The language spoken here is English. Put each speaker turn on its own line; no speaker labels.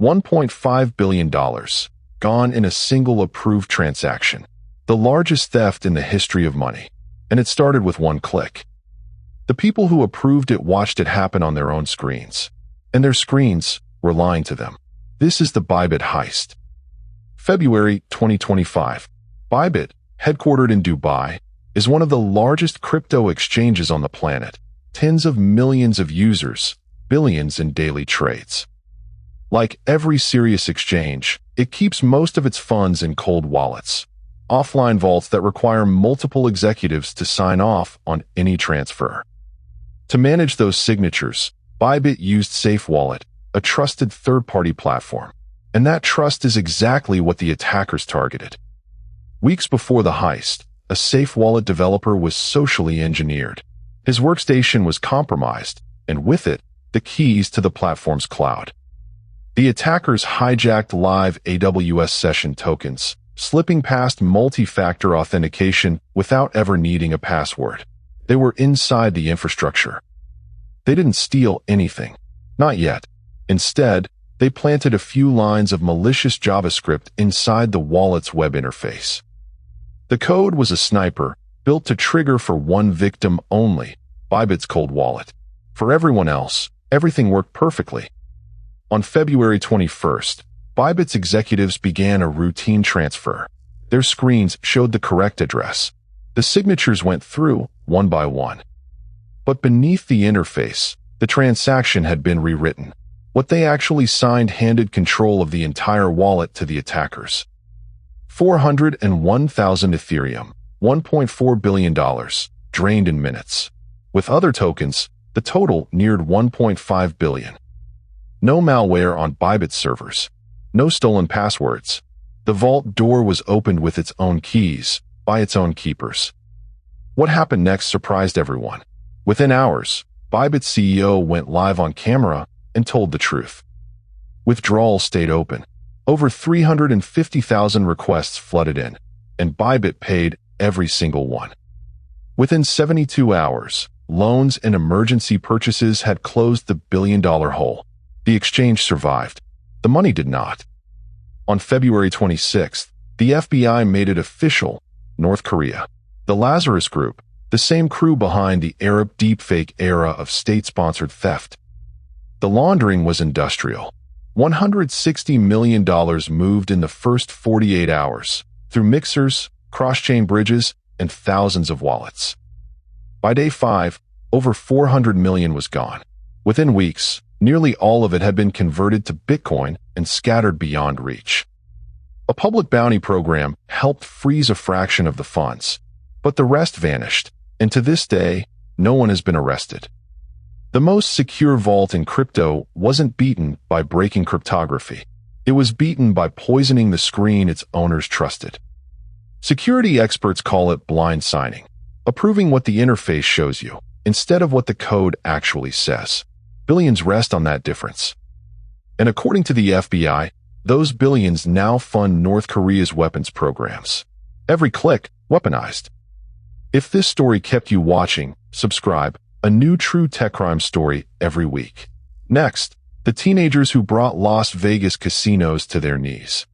$1.5 billion, gone in a single approved transaction. The largest theft in the history of money. And it started with one click. The people who approved it watched it happen on their own screens. And their screens were lying to them. This is the Bybit heist. February 2025. Bybit, headquartered in Dubai, is one of the largest crypto exchanges on the planet. Tens of millions of users, billions in daily trades. Like every serious exchange, it keeps most of its funds in cold wallets, offline vaults that require multiple executives to sign off on any transfer. To manage those signatures, Bybit used SafeWallet, a trusted third-party platform. And that trust is exactly what the attackers targeted. Weeks before the heist, a SafeWallet developer was socially engineered. His workstation was compromised, and with it, the keys to the platform's cloud. The attackers hijacked live AWS session tokens, slipping past multi-factor authentication without ever needing a password. They were inside the infrastructure. They didn't steal anything. Not yet. Instead, they planted a few lines of malicious JavaScript inside the wallet's web interface. The code was a sniper, built to trigger for one victim only, Bybit's cold wallet. For everyone else, everything worked perfectly. On February 21st, Bybit's executives began a routine transfer. Their screens showed the correct address. The signatures went through, one by one. But beneath the interface, the transaction had been rewritten. What they actually signed handed control of the entire wallet to the attackers. 401,000 Ethereum, $1.4 billion, drained in minutes. With other tokens, the total neared 1.5 billion. No malware on Bybit servers. No stolen passwords. The vault door was opened with its own keys, by its own keepers. What happened next surprised everyone. Within hours, Bybit's CEO went live on camera and told the truth. Withdrawals stayed open. Over 350,000 requests flooded in, and Bybit paid every single one. Within 72 hours, loans and emergency purchases had closed the billion-dollar hole. The exchange survived. The money did not. On February 26th, the FBI made it official. North Korea. The Lazarus Group, the same crew behind the Arab deepfake era of state-sponsored theft. The laundering was industrial. $160 million moved in the first 48 hours, through mixers, cross-chain bridges, and thousands of wallets. By day 5, over 400 million was gone. Within weeks, nearly all of it had been converted to Bitcoin and scattered beyond reach. A public bounty program helped freeze a fraction of the funds, but the rest vanished, and to this day, no one has been arrested. The most secure vault in crypto wasn't beaten by breaking cryptography. It was beaten by poisoning the screen its owners trusted. Security experts call it blind signing, approving what the interface shows you, instead of what the code actually says. Billions rest on that difference. And according to the FBI, those billions now fund North Korea's weapons programs. Every click, weaponized. If this story kept you watching, subscribe. A new true tech crime story every week. Next, the teenagers who brought Las Vegas casinos to their knees.